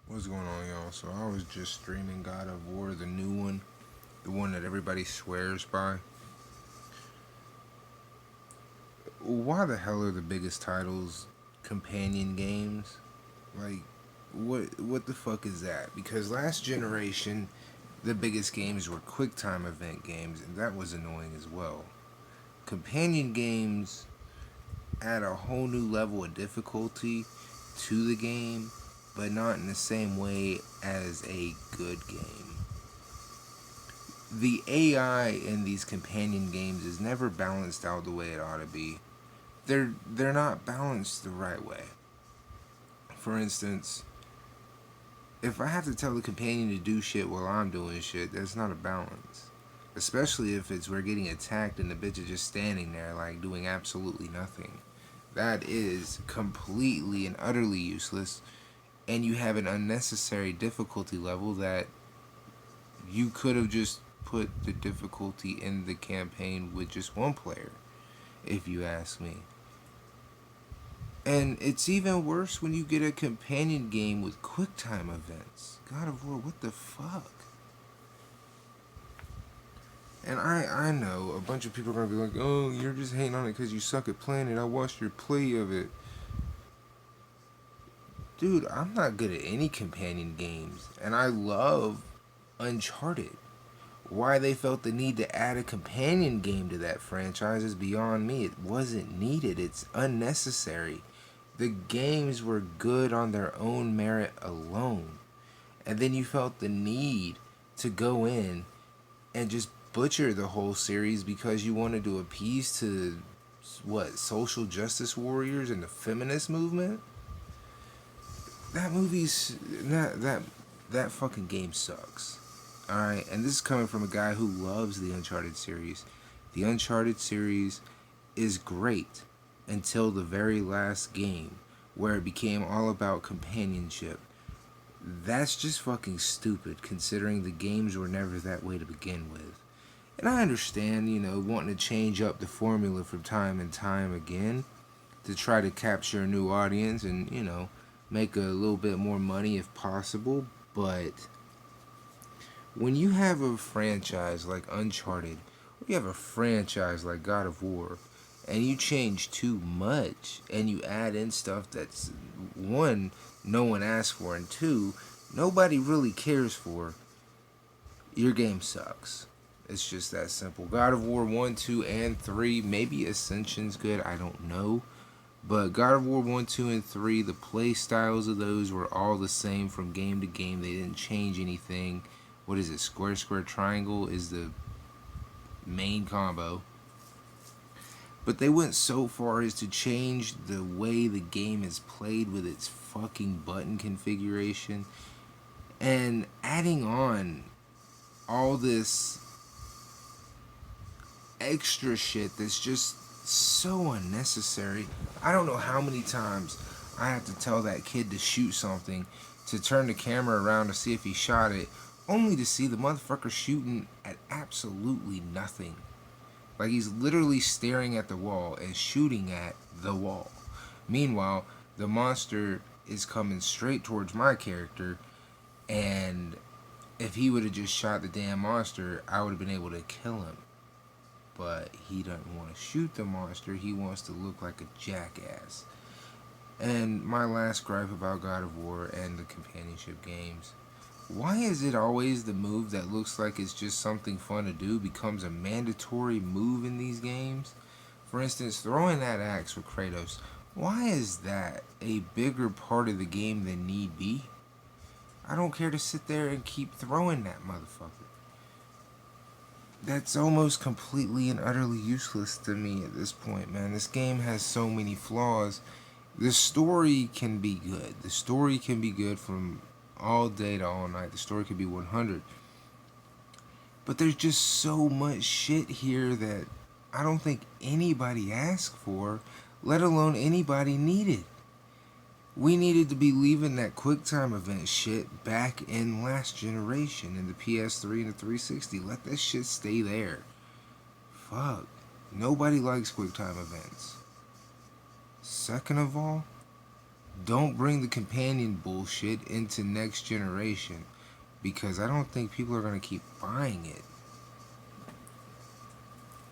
What's going on, y'all? So I was just streaming God of War, the new one, the one that everybody swears by. Why the hell are the biggest titles companion games? Like, what the fuck is that? Because last generation, the biggest games were QuickTime event games, and that was annoying as well. Companion games add a whole new level of difficulty to the game, but not in the same way as a good game. The AI in these companion games is never balanced out the way it ought to be. They're not balanced the right way. For instance, if I have to tell the companion to do shit while I'm doing shit, that's not a balance. Especially if it's we're getting attacked and the bitch is just standing there like doing absolutely nothing. That is completely and utterly useless, and you have an unnecessary difficulty level that you could have just put the difficulty in the campaign with just one player, if you ask me. And it's even worse when you get a companion game with QuickTime events. God of War, what the fuck? And I know a bunch of people are gonna be like, oh, you're just hating on it because you suck at playing it. I watched your play of it. Dude, I'm not good at any companion games. And I love Uncharted. Why they felt the need to add a companion game to that franchise is beyond me. It wasn't needed, it's unnecessary. The games were good on their own merit alone. And then you felt the need to go in and just butcher the whole series because you wanted to appease to what, social justice warriors and the feminist movement? That movie's that fucking game sucks. Alright, and this is coming from a guy who loves the Uncharted series. The Uncharted series is great until the very last game, where it became all about companionship. That's just fucking stupid, considering the games were never that way to begin with. And I understand, wanting to change up the formula from time and time again to try to capture a new audience and, make a little bit more money if possible, but when you have a franchise like Uncharted, or you have a franchise like God of War, and you change too much, and you add in stuff that's, one, no one asked for, and two, nobody really cares for, your game sucks. It's just that simple. God of War 1, 2, and 3, maybe Ascension's good, I don't know. But God of War 1, 2, and 3, the play styles of those were all the same from game to game. They didn't change anything. What is it? Square, square, triangle is the main combo. But they went so far as to change the way the game is played with its fucking button configuration and adding on all this extra shit that's just so unnecessary. I don't know how many times I have to tell that kid to shoot something, to turn the camera around to see if he shot it, only to see the motherfucker shooting at absolutely nothing. Like he's literally staring at the wall and shooting at the wall. Meanwhile, the monster is coming straight towards my character, and if he would have just shot the damn monster, I would have been able to kill him. But he doesn't want to shoot the monster, he wants to look like a jackass. And my last gripe about God of War and the companionship games, why is it always the move that looks like it's just something fun to do becomes a mandatory move in these games? For instance, throwing that axe with Kratos, why is that a bigger part of the game than need be? I don't care to sit there and keep throwing that motherfucker. That's almost completely and utterly useless to me at this point, man. This game has so many flaws. The story can be good. The story can be good from all day to all night. The story could be 100. But there's just so much shit here that I don't think anybody asked for, let alone anybody needed. We needed to be leaving that QuickTime event shit back in last generation in the PS3 and the 360. Let that shit stay there. Fuck. Nobody likes QuickTime events. Second of all, Don't bring the companion bullshit into next generation because I don't think people are going to keep buying it.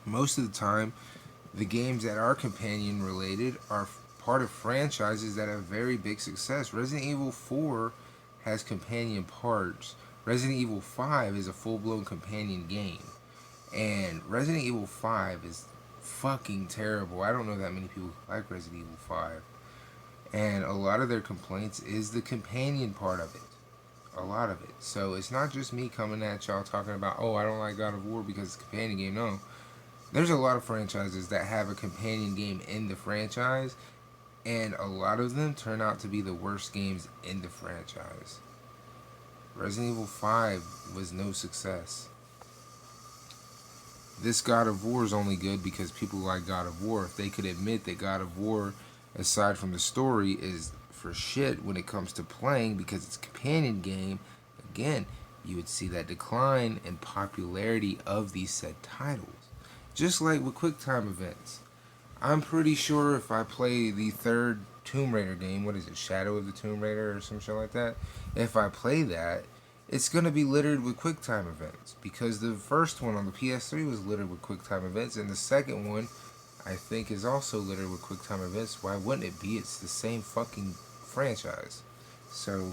Most of the time, the games that are companion related are part of franchises that have very big success. Resident Evil 4 has companion parts. Resident Evil 5 is a full blown companion game. And Resident Evil 5 is fucking terrible. I don't know that many people who like Resident Evil 5. And a lot of their complaints is the companion part of it. A lot of it. So it's not just me coming at y'all talking about, oh, I don't like God of War because it's a companion game. No. There's a lot of franchises that have a companion game in the franchise, and a lot of them turn out to be the worst games in the franchise. Resident Evil 5 was no success. This God of War is only good because people like God of War. If they could admit that God of War, aside from the story, is for shit when it comes to playing because it's a companion game, again, you would see that decline in popularity of these said titles. Just like with QuickTime events. I'm pretty sure if I play the third Tomb Raider game, what is it, Shadow of the Tomb Raider or some shit like that, if I play that, it's going to be littered with QuickTime events. Because the first one on the PS3 was littered with QuickTime events, and the second one, I think, is also littered with QuickTime events. Why wouldn't it be? It's the same fucking franchise. So,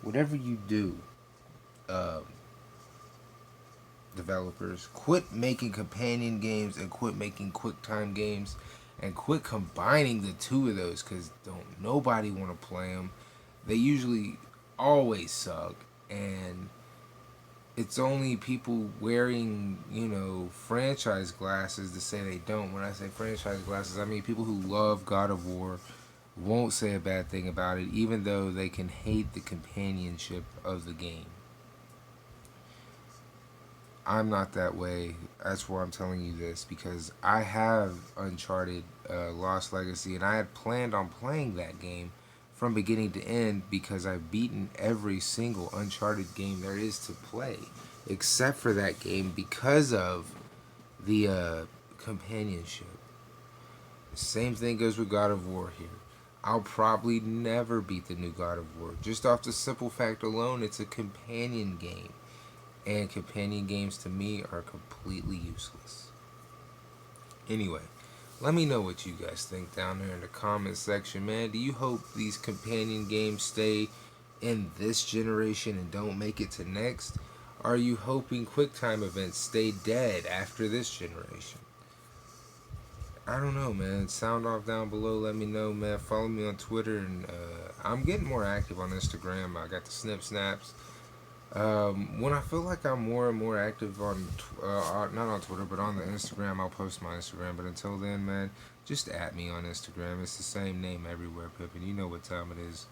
whatever you do, uh, developers, quit making companion games and quit making QuickTime games and quit combining the two of those because don't nobody want to play them. They usually always suck, and it's only people wearing, franchise glasses to say they don't. When I say franchise glasses, I mean people who love God of War won't say a bad thing about it, even though they can hate the companionship of the game. I'm not that way. That's why I'm telling you this because I have Uncharted Lost Legacy, and I had planned on playing that game from beginning to end because I've beaten every single Uncharted game there is to play, except for that game because of the companionship. Same thing goes with God of War here. I'll probably never beat the new God of War just off the simple fact alone it's a companion game. And companion games to me are completely useless. Anyway, let me know what you guys think down there in the comment section, man. Do you hope these companion games stay in this generation and don't make it to next? Are you hoping QuickTime events stay dead after this generation? I don't know, man. Sound off down below. Let me know, man. Follow me on Twitter, and I'm getting more active on Instagram. I got the Snip Snaps. When I feel like I'm more and more active on, not on Twitter, but on the Instagram, I'll post my Instagram. But until then, man, just at me on Instagram. It's the same name everywhere, Pippin. You know what time it is.